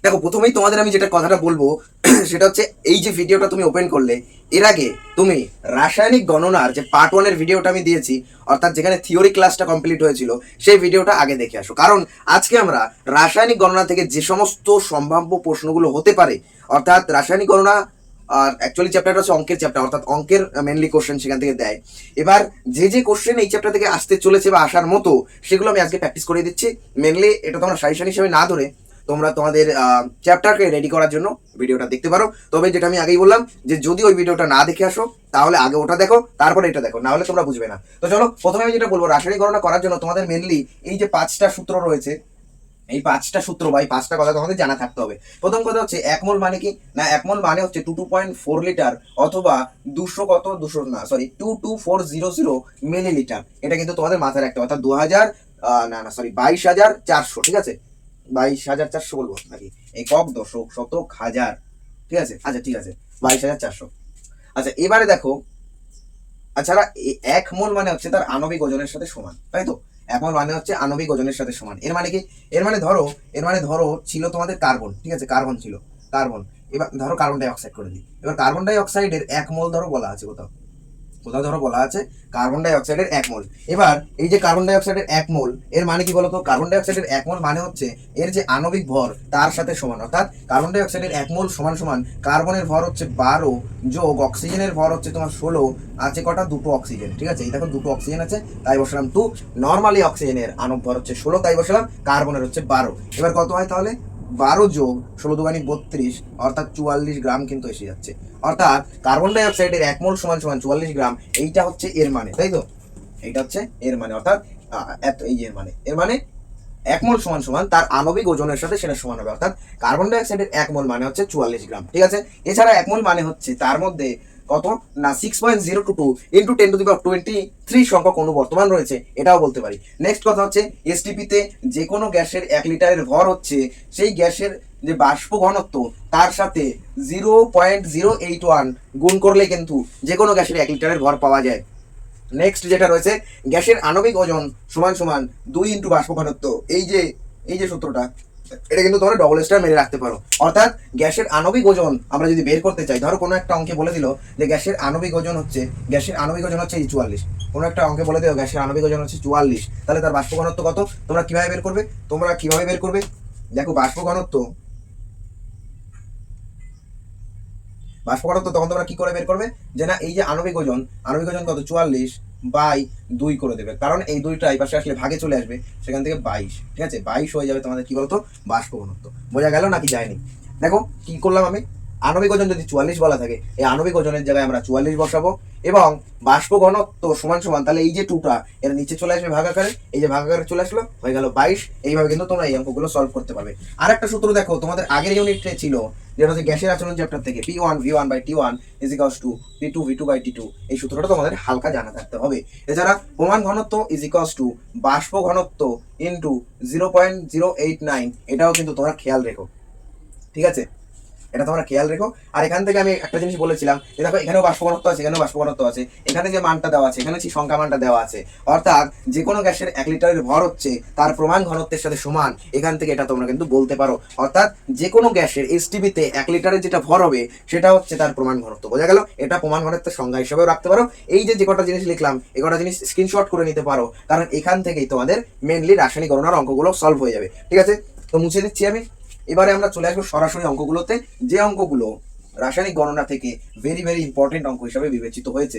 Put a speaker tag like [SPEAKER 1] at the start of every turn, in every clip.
[SPEAKER 1] দেখো, প্রথমেই তোমাদের আমি যেটা কথাটা বলবো সেটা হচ্ছে, এই যে ভিডিওটা তুমি ওপেন করলে, এর আগে তুমি রাসায়নিক গণনার যে পার্ট 1 এর ভিডিওটা আমি দিয়েছি, অর্থাৎ যেখানে থিওরি ক্লাসটা কমপ্লিট হয়েছিল, সেই ভিডিওটা আগে দেখে আসো। কারণ আজকে আমরা রাসায়নিক গণনা থেকে যে সমস্ত সম্ভাব্য প্রশ্নগুলো হতে পারে, অর্থাৎ রাসায়নিক গণনা আর অ্যাকচুয়ালি চ্যাপ্টারটা হচ্ছে অঙ্কের চ্যাপ্টার, অর্থাৎ অঙ্কের মেনলি কোশ্চেন সেখান থেকে দেয়। এবার যে যে কোশ্চেন এই চ্যাপ্টার থেকে আসতে চলেছে বা আসার মতো, সেগুলো আমি আজকে প্র্যাকটিস করে দিচ্ছি। মেনলি এটা তোমরা সাজেশন হিসেবে না ধরে তোমরা তোমাদের চ্যাপ্টারকে রেডি করার জন্য ভিডিওটা দেখতে পারো। তবে যেটা আমি আগেই বললাম, যে যদি ওই ভিডিওটা না দেখে আসো, তাহলে আগে ওটা দেখো, তারপরে এটা দেখো, না হলে তোমরা বুঝবে না। তো চলো, প্রথমে আমি যেটা বলবো, রাসায়নিক গণনা করার জন্য তোমাদের মেনলি এই যে 5টা সূত্র রয়েছে, এই 5টা সূত্র বা এই 5টা কথা তোমাদের জানা থাকতে হবে। প্রথম কথা হচ্ছে, এক মোল মানে কি না, এক মোল মানে হচ্ছে 2.4 লিটার, অথবা 200 না সরি 22400 মিলিলিটার। এটা কিন্তু তোমাদের মাথায় রাখতে হবে, অর্থাৎ 2000 না না সরি 22,400, ঠিক আছে? 22,400 বলবো নাকি? একক, দশক, শতক, হাজার, ঠিক আছে? আচ্ছা ঠিক আছে, 22,400। আচ্ছা এবারে দেখো, আচ্ছা এক মোল মানে হচ্ছে তার আণবিক ওজনের সাথে সমান, তাই তো? এক মোল মানে হচ্ছে আণবিক ওজনের সাথে সমান। এর মানে কি? এর মানে ধরো ছিল তোমাদের কার্বন, ঠিক আছে? কার্বন ছিল, কার্বন। এবার ধরো কার্বন ডাই অক্সাইড করে দিই। এবার কার্বন ডাই অক্সাইডের এক মোল ধরো বলা আছে কোথাও, ধরো বলা আছে কার্বন ডাই অক্সাইডের এক মোল। এবার এই যে কার্বন ডাই অক্সাইডের এক মোল, এর মানে কি বলতো? কার্বন ডাই অক্সাইডের এক মোল মানে হচ্ছে এর যে আণবিক ভর তার সাথে সমান, অর্থাৎ কার্বন ডাই অক্সাইডের এক মোল সমান সমান কার্বনের ভর হচ্ছে 12 যোগ অক্সিজেনের ভর হচ্ছে তোমার 16, আছে কটা? দুটো অক্সিজেন, ঠিক আছে? এই দেখো দুটো অক্সিজেন আছে, তাই বসালাম 2। নর্মালি অক্সিজেনের আণবিক ভর হচ্ছে 16, তাই বসালাম। কার্বনের হচ্ছে 12। এবার কত হয় তাহলে? 12 যোগ 16 দুগুণে 32, অর্থাৎ 44 গ্রাম কিন্তু এসে যাচ্ছে। অর্থাৎ কার্বন ডাই অক্সাইডের এক মোল সমান সমান 44 গ্রাম। এইটা হচ্ছে এর মানে, তাই তো? এইটা হচ্ছে এর মানে, অর্থাৎ এত, এই যে এর মানে এক মোল সমান সমান তার আণবিক ওজনের সাথে সেটা সমান হবে, অর্থাৎ কার্বন ডাই অক্সাইডের এক মোল মানে হচ্ছে 44 গ্রাম, ঠিক আছে? এছাড়া এক মোল মানে হচ্ছে তার মধ্যে কত না 6.022 ইন্টু 10⁻23 সংখ্যক অণু বর্তমান রয়েছে, এটাও বলতে পারি। নেক্সট কথা হচ্ছে, এসটিপিতে যে কোনো গ্যাসের 1 লিটারের ভর হচ্ছে সেই গ্যাসের যে বাষ্প ঘনত্ব তার সাথে 0.081 গুণ করলে কিন্তু যে কোনো গ্যাসের 1 লিটারের ভর পাওয়া যায়। নেক্সট যেটা রয়েছে, গ্যাসের আণবিক ওজন সমান সমান 2 ইন্টু বাষ্প ঘনত্ব। এই যে সূত্রটা, এটা কিন্তু তোমরা ডবল স্টার মেরে রাখতে পারো। অর্থাৎ গ্যাসের আণবিক ওজন আমরা যদি বের করতে চাই, ধরো কোনো একটা অঙ্কে বলে দিল যে গ্যাসের আণবিক ওজন হচ্ছে এই 44। কোনো একটা অঙ্কে বলে দিল গ্যাসের আণবিক ওজন হচ্ছে 44, তাহলে তার বাষ্প ঘনত্ব কত? তোমরা কিভাবে বের করবে? দেখো, বাষ্প ঘনত্ব তখন তোমরা কি করে বের করবে? যে না, এই যে আণবিক ওজন কত? 44 বাই 2 করে দেবে, কারণ এই দুইটা এই পাশে আসলে ভাগে চলে আসবে, সেখান থেকে 22, ঠিক আছে? 22 হয়ে যাবে তোমাদের কি বলতো? বাষ্প ঘনত্ব। বোঝা গেল নাকি যায়নি? দেখো কি করলাম আমি, আণবিক ওজন যদি 44 বলা থাকে, এই আণবিক ওজনের জায়গায় আমরা 44 বসাবো, এবং বাষ্প ঘনত্ব সমান সমান, তাহলে এই যে টুটা এর নিচে চলে আসবে ভাগাকারে, এই যে ভাগাকারে চলে আসলো, হয়ে গেল 22। এইভাবে কিন্তু তোমরা এই অঙ্কগুলো সলভ করতে পারবে। আর একটা সূত্র দেখো, তোমাদের আগের ইউনিটে ছিল, যেটা হচ্ছে গ্যাসের আচরণ চ্যাপ্টার থেকে, P1V1/T1 is equals to P2V2/T2। এই সূত্রটা তোমাদের হালকা জানা থাকতে হবে। এছাড়া প্রমাণ ঘনত্ব ইজ ইকুয়ালস টু বাষ্প ঘনত্ব ইন্টু 0.089, এটাও কিন্তু তোমরা খেয়াল রেখো, ঠিক আছে? এটা তোমরা খেয়াল রেখো। আর এখান থেকে আমি একটা জিনিস বলেছিলাম, যে দেখো এখানেও বাষ্প ঘনত্ব আছে, এখানেও বাষ্প ঘনত্ব আছে, এখানে যে মানটা দেওয়া আছে, এখানে যে সংখ্যা মানটা দেওয়া আছে, অর্থাৎ যে কোনো গ্যাসের 1 লিটারের ভর হচ্ছে তার প্রমাণ ঘনত্বের সাথে সমান। এখান থেকে এটা তোমরা কিন্তু বলতে পারো, অর্থাৎ যে কোনো গ্যাসের এসটিপিতে 1 লিটারের যেটা ভর হবে সেটা হচ্ছে তার প্রমাণ ঘনত্ব। বোঝা গেল? এটা প্রমাণ ঘনত্বের সংজ্ঞা হিসেবেও রাখতে পারো। এই যে কটা জিনিস লিখলাম, এই কটা জিনিস স্ক্রিনশট করে নিতে পারো, কারণ এখান থেকেই তোমাদের মেনলি রাসায়নিক গণনার অঙ্কগুলো সলভ হয়ে যাবে, ঠিক আছে? তো মুছে দিচ্ছি আমি। এবারে আমরা চলে আসবো সরাসরি অঙ্কগুলোতে, যে অঙ্কগুলো রাসায়নিক গণনা থেকে ভেরি ভেরি ইম্পর্টেন্ট অঙ্ক হিসাবে বিবেচিত হয়েছে।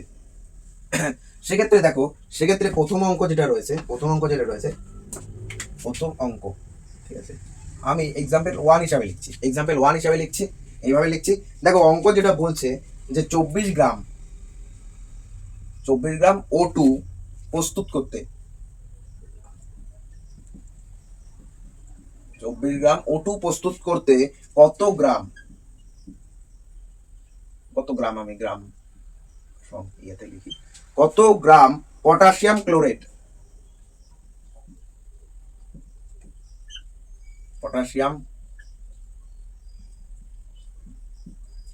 [SPEAKER 1] সেক্ষেত্রে দেখো, প্রথম অঙ্ক যেটা রয়েছে, প্রথম অঙ্ক, ঠিক আছে? আমি এক্সাম্পল 1 হিসাবে লিখছি, এইভাবে লিখছি। দেখো অঙ্ক যেটা বলছে যে 24 গ্রাম O2 প্রস্তুত করতে, 24 গ্রাম O2 প্রস্তুত করতে কত গ্রাম, আমি গ্রাম ইয়েতে লিখি, কত গ্রাম পটাশিয়াম ক্লোরেট, পটাশিয়াম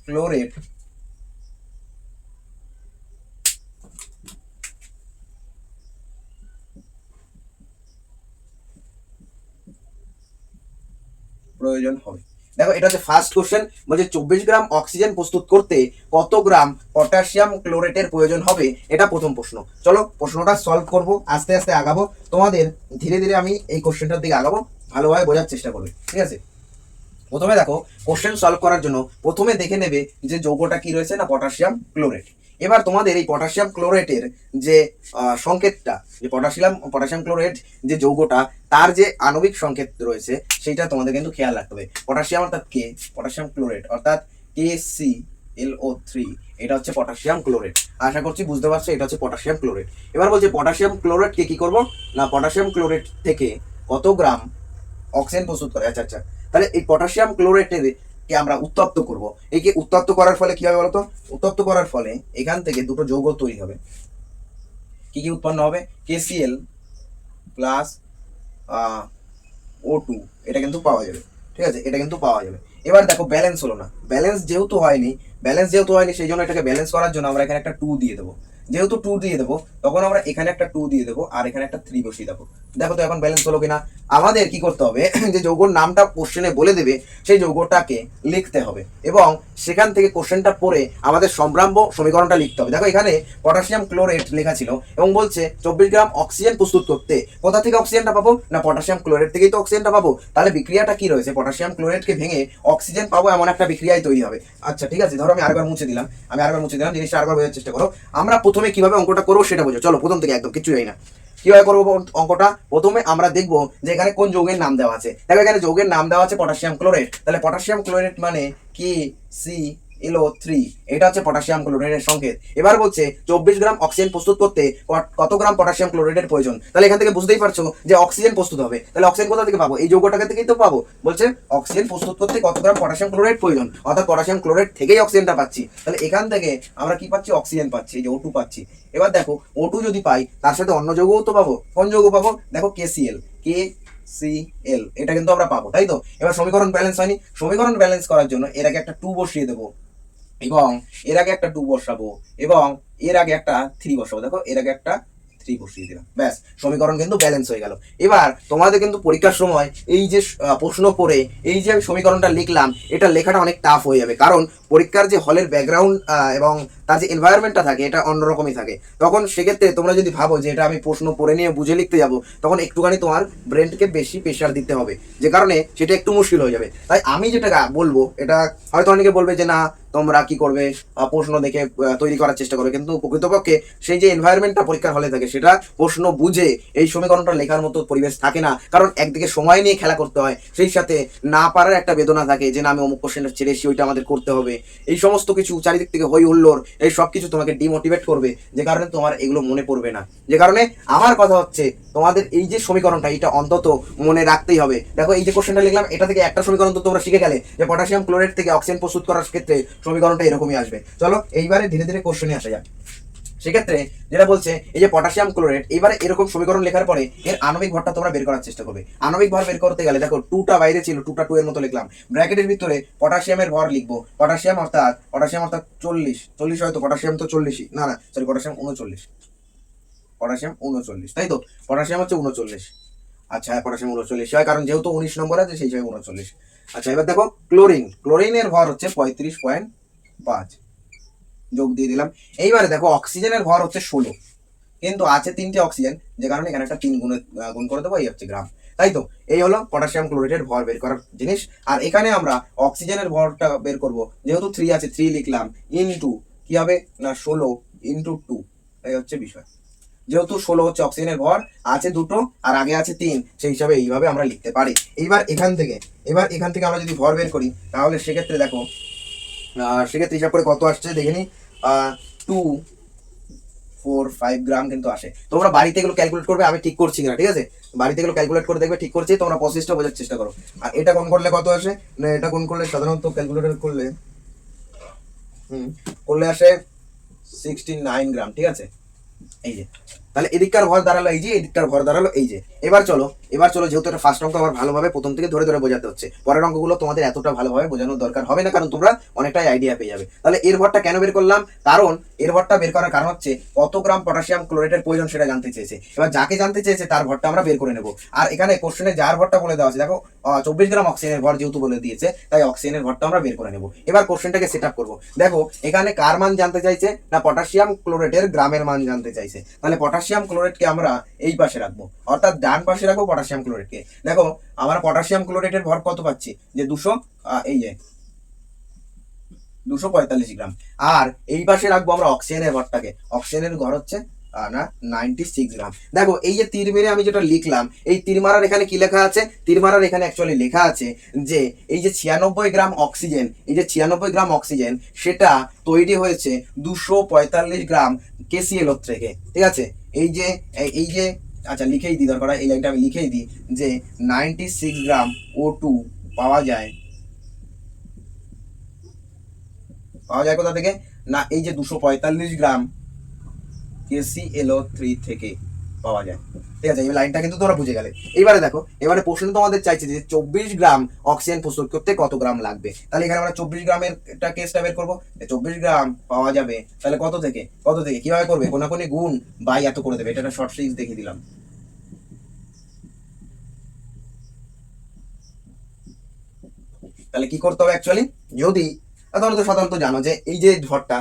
[SPEAKER 1] ক্লোরেট প্রয়োজন হবে। দেখো এটা হচ্ছে ফার্স্ট কোশ্চেন, বলছে 24 গ্রাম অক্সিজেন প্রস্তুত করতে কত গ্রাম পটাশিয়াম ক্লোরেটের প্রয়োজন হবে, এটা প্রথম প্রশ্ন। চলো প্রশ্নটা সলভ করব, আস্তে আস্তে আগাবো, তোমাদের ধীরে ধীরে আমি এই কোশ্চেনটার দিকে আগাবো, ভালোভাবে বোঝার চেষ্টা করবে, ঠিক আছে। প্রথমে দেখো কোশ্চেন সলভ করার জন্য প্রথমে দেখে নেবে যে যৌগটা কি রয়েছে না, পটাশিয়াম ক্লোরেট। এবার তোমাদের এই পটাশিয়াম ক্লোরেটের যে সংকেতটা, যে পটাশিয়াম ক্লোরেট যে যৌগটা, তার যে আণবিক সংকেত রয়েছে সেইটা তোমাদের কিন্তু খেয়াল রাখতে হবে। পটাশিয়াম অর্থাৎ কে, পটাশিয়াম ক্লোরেট অর্থাৎ KClO3, এটা হচ্ছে পটাশিয়াম ক্লোরেট। আশা করছি বুঝতে পারছো, এটা হচ্ছে পটাশিয়াম ক্লোরেট। এবার বলছে পটাশিয়াম ক্লোরেটকে কি করব না, পটাশিয়াম ক্লোরেট থেকে কত গ্রাম অক্সিজেন প্রস্তুত করে। আচ্ছা আচ্ছা, তাহলে এই পটাশিয়াম ক্লোরেটের কে আমরা উত্তপ্ত করব। এই যে উত্তপ্ত করার ফলে কি হবে বলতো, উত্তপ্ত করার ফলে এখান থেকে দুটো যৌগ তৈরি হবে। কি কি উৎপন্ন হবে, KCl প্লাস O2, এটা কিন্তু পাওয়া যাবে, ঠিক আছে, এটা কিন্তু পাওয়া যাবে। এবার দেখো ব্যালেন্স হলো না, ব্যালেন্স যেহেতু হয়নি সেই জন্য এটাকে ব্যালেন্স করার জন্য আমরা এখানে একটা 2 দিয়ে দেবো। যেহেতু 2 দিয়ে দেবো, তখন আমরা এখানে একটা 2 দিয়ে দেবো আর এখানে একটা 3 বসিয়ে দেবো। দেখো তো এখন ব্যালেন্স হলো কিনা। আমাদের কি করতে হবে, যে যৌগর নামটা কোশ্চেনে বলে দেবে সেই যৌগটাকে লিখতে হবে, এবং সেখান থেকে কোশ্চেনটা পড়ে আমাদের সম্ভাব্য সমীকরণটা লিখতে হবে। দেখো এখানে পটাশিয়াম ক্লোরেট লেখা ছিল এবং বলছে 24 গ্রাম অক্সিজেন প্রস্তুত করতে কোথা থেকে অক্সিজেনটা পাবো না, পটাশিয়াম ক্লোরেট থেকেই তো অক্সিজেনটা পাবো। তাহলে বিক্রিয়াটা কি রয়েছে, পটাশিয়াম ক্লোরেটকে ভেঙে অক্সিজেন পাবো এমন একটা বিক্রিয়ায় তৈরি হবে। আচ্ছা ঠিক আছে, ধরো আমি আরেকবার মুছে দিলাম, জিনিসটা আরেকবার বোঝার চেষ্টা করো। আমরা প্রথমে কিভাবে অঙ্কটা করবো সেটা বোঝো। চলো প্রথম থেকে একদম কিছু যাই না, কিভাবে করবো অঙ্কটা। প্রথমে আমরা দেখবো যে এখানে কোন যৌগের নাম দেওয়া আছে। দেখো এখানে যৌগের নাম দেওয়া আছে পটাশিয়াম ক্লোরেট, তাহলে পটাশিয়াম ক্লোরেট মানে KClO3, এটা হচ্ছে পটাশিয়াম ক্লোরেটের সংকেত। এবার বলছে 24 গ্রাম অক্সিজেন প্রস্তুত করতে কত গ্রাম পটাশিয়াম ক্লোরেটের প্রয়োজন। তাহলে এখান থেকে বুঝতেই পারছো যে অক্সিজেন প্রস্তুত হবে, তাহলে অক্সিজেন কোথা থেকে পাবো, এই যৌগটাকে থেকেই তো পাবো। বলছে অক্সিজেন প্রস্তুত করতে কত গ্রাম পটাশিয়াম ক্লোরেট প্রয়োজন, অর্থাৎ পটাশিয়াম ক্লোরেট থেকেই অক্সিজেনটা পাচ্ছি। তাহলে এখান থেকে আমরা কি পাচ্ছি, অক্সিজেন পাচ্ছি, এই যে O2 পাচ্ছি। এবার দেখো O2 যদি পাই, তার সাথে অন্য যৌগও তো পাবো। কোন যৌগ পাবো, দেখো KCl, এটা কিন্তু আমরা পাবো, তাই তো। এবার সমীকরণ ব্যালেন্স হয়নি, সমীকরণ ব্যালেন্স করার জন্য এর আগে একটা 2 বসিয়ে দেবো, এবং এর আগে একটা 2 বসাবো, এবং এর আগে একটা 3 বসাবো। দেখো এর আগে একটা 3 বসিয়ে দিলাম, ব্যাস সমীকরণ কিন্তু ব্যালেন্স হয়ে গেল। এবার তোমাদের কিন্তু পরীক্ষার সময় এই যে প্রশ্ন পড়ে এই যে আমি সমীকরণটা লিখলাম, এটা লেখাটা অনেক টাফ হয়ে যাবে, কারণ পরীক্ষার যে হলের ব্যাকগ্রাউন্ড এবং তার যে এনভায়রনমেন্টটা থাকে এটা অন্যরকমই থাকে। তখন সেক্ষেত্রে তোমরা যদি ভাবো যে এটা আমি প্রশ্ন পড়ে নিয়ে বুঝে লিখতে যাব, তখন একটুখানি তোমার ব্রেনকে বেশি প্রেশার দিতে হবে, যে কারণে সেটা একটু মুশকিল হয়ে যাবে। তাই আমি যেটা বলবো, এটা হয়তো অনেকে বলবে যে না তোমরা কি করবে, প্রশ্ন দেখে তৈরি করার চেষ্টা করবে, কিন্তু প্রকৃতপক্ষে সেই যে এনভায়রনমেন্টটা পরীক্ষার হলে থাকে সেটা প্রশ্ন বুঝে এই সমীকরণটা লেখার মতো পরিবেশ থাকে না। কারণ একদিকে সময় নিয়ে খেলা করতে হয়, সেই সাথে না পারার একটা বেদনা থাকে যে না আমি অমুক কোশ্চেনটা ছেড়েছি, ওইটা আমাদের করতে হবে। এই সমস্ত কিছু চারিদিক থেকে হই হুল্লোড়, এই সব কিছু তোমাকে ডিমোটিভেট করবে, যে কারণে তোমার এগুলো মনে পড়বে না। যে কারণে আমার কথা হচ্ছে তোমাদের এই যে সমীকরণটা, এটা অন্তত মনে রাখতেই হবে। দেখো এই যে কোশ্চেনটা লিখলাম, এটা থেকে একটা সমীকরণ তো তোমরা শিখে গেলে যে পটাশিয়াম ক্লোরেট থেকে অক্সিজেন প্রস্তুত করার ক্ষেত্রে সমীকরণটা এরকমই আসবে। চলো এইবারে ধীরে ধীরে কোশ্চেনে আসা যাক। সেক্ষেত্রে যেটা বলছে এই যে পটাশিয়াম ক্লোরেট, এবারে এরকম সমীকরণ লেখার পরে এর আণবিক ভরটা তোমরা বের করার চেষ্টা করবে। আণবিক ভর বের করতে গেলে দেখো 2টা বাইরে ছিল, 2টা 2 এর মতো লিখলাম, ব্র্যাকেটের ভিতরে পটাশিয়ামের ভর লিখবো। পটাশিয়াম অর্থাৎ 40 হয়তো, পটাশিয়াম তো 40ই, না না সরি পটাশিয়াম 39, তাই তো, পটাশিয়াম হচ্ছে 39। আচ্ছা হ্যাঁ, পটাশিয়াম 39 হয়, কারণ যেহেতু 19 নম্বর আছে সেই হিসাবে 39। আচ্ছা এবার দেখো ক্লোরিনের ভর হচ্ছে 35.5, যোগ দিয়ে দিলাম। এইবারে দেখো অক্সিজেনের ভর হচ্ছে 16, কিন্তু আছে 3টে অক্সিজেন, যে কারণে এখানে একটা 3 গুণ করে দেবো, এই হচ্ছে গ্রাম, তাই তো। এই হলো পটাশিয়াম ক্লোরেটের ভর বের করার জিনিস। আর এখানে আমরা অক্সিজেনের ভরটা বের করব, যেহেতু 3 আছে 3 লিখলাম, ইনটু কি হবে না 16 ইনটু 2, এই হচ্ছে বিষয়। যেহেতু 16 হচ্ছে অক্সিজেনের ভর, আছে 2টো আর আগে আছে 3, সেই হিসাবে এইভাবে আমরা লিখতে পারি। এবার এখান থেকে আমরা যদি ভর বের করি, তাহলে সেক্ষেত্রে দেখো সেক্ষেত্রে হিসাব করে কত আসছে দেখে নি, 245 গ্রাম কিন্তু আসে। তোমরা বাড়িতে এগুলো ক্যালকুলেট করবে, আমি ঠিক করছি না, ঠিক আছে, বাড়িতে এগুলো ক্যালকুলেট করে দেখবে ঠিক করছি, তোমরা প্রসেসটা বোঝার চেষ্টা করো। আর এটা কোন করলে কত আসে না, এটা কোন করলে সাধারণত ক্যালকুলেটর করলে আসে 69 গ্রাম, ঠিক আছে। এই যে তাহলে এদিককার ভর দাঁড়ালো এই যে, এদিককার ভর দাঁড়ালো এই যে। এবার চলো এবার চলো, যেহেতু এটা ফার্স্ট অঙ্ক, আবার ভালোভাবে প্রথম থেকে ধরে ধরে বোঝাতে হচ্ছে। পরের অঙ্কগুলো তোমাদের এতটা ভালোভাবে বোঝানোর দরকার হবে না, কারণ তোমরা অনেকটাই আইডিয়া পেয়ে যাবে। তাহলে এর ভরটা কেন বের করলাম? কারণ এর ভরটা বের করার কারণ হচ্ছে কত গ্রাম পটাশিয়াম ক্লোরাইডের প্রয়োজন সেটা জানতে চেয়েছে। এবার যাকে জানতে চেয়েছে তার ভরটা আমরা বের করে নেব। আর এখানে কোশ্চেনে যার ভরটা বলে দেওয়া আছে, দেখো 24 গ্রাম অক্সিজেনের ভর যেহেতু বলে দিয়েছে, তাই অক্সিজেনের ভরটা আমরা বের করে নেব। এবার কোশ্চেনটাকে সেট আপ করবো। দেখো এখানে কার মান জানতে চাইছে? না, পটাশিয়াম ক্লোরাইডের গ্রামের মান জানতে চাইছে। তাহলে পটাশিয়াম ক্লোরাইডকে আমরা এই পাশে রাখবো, অর্থাৎ ডান পাশে রাখবো পটাশিয়াম ক্লোরাইডকে। দেখো আমরা পটাশিয়াম ক্লোরাইডের ভর কত পাচ্ছি, যে 200, এই যে 245 গ্রাম। আর এই পাশে রাখবো আমরা অক্সিজেনের ভরটাকে। অক্সিজেনের ভর হচ্ছে না 96 গ্রাম। দেখো এই যে তীর মেরে আমি যেটা লিখলাম, এই তীর মারার এখানে কি লেখা আছে? তীর মারার এখানে অ্যাকচুয়ালি লেখা আছে যে এই যে 96 গ্রাম অক্সিজেন, এই যে 96 গ্রাম অক্সিজেন, সেটা তৈরি হয়েছে 245 গ্রাম KCl থেকে। ঠিক আছে, এই যে আচ্ছা লিখেই দিই, দরকার এই লাইনটা আমি লিখেই দিই যে 96 গ্রাম O2 পাওয়া যায় কোথা থেকে? না, এই যে 245 গ্রাম KClO3 থেকে পাওয়া যায়। ঠিক আছে, এই লাইনটা কিন্তু তোমরা বুঝে গেলে। এবারে দেখো, এবারে প্রশ্ন তোমাদের চাইছে যে 24 গ্রাম অক্সিজেন প্রস্তুত করতে কত গ্রাম লাগবে। তাহলে এখানে আমরা 24 গ্রামের একটা কেসটা বের করবো। 24 গ্রাম পাওয়া যাবে, তাহলে কত থেকে কিভাবে করবে? কোনাকুনি গুণ বাই এত করে দেবে। এটা একটা শর্ট ট্রিক্স দেখিয়ে দিলাম। তাহলে কি করতে হবে অ্যাকচুয়ালি, যদি তোমরা তো সাধারণত জানো যে এই যে ভরটা,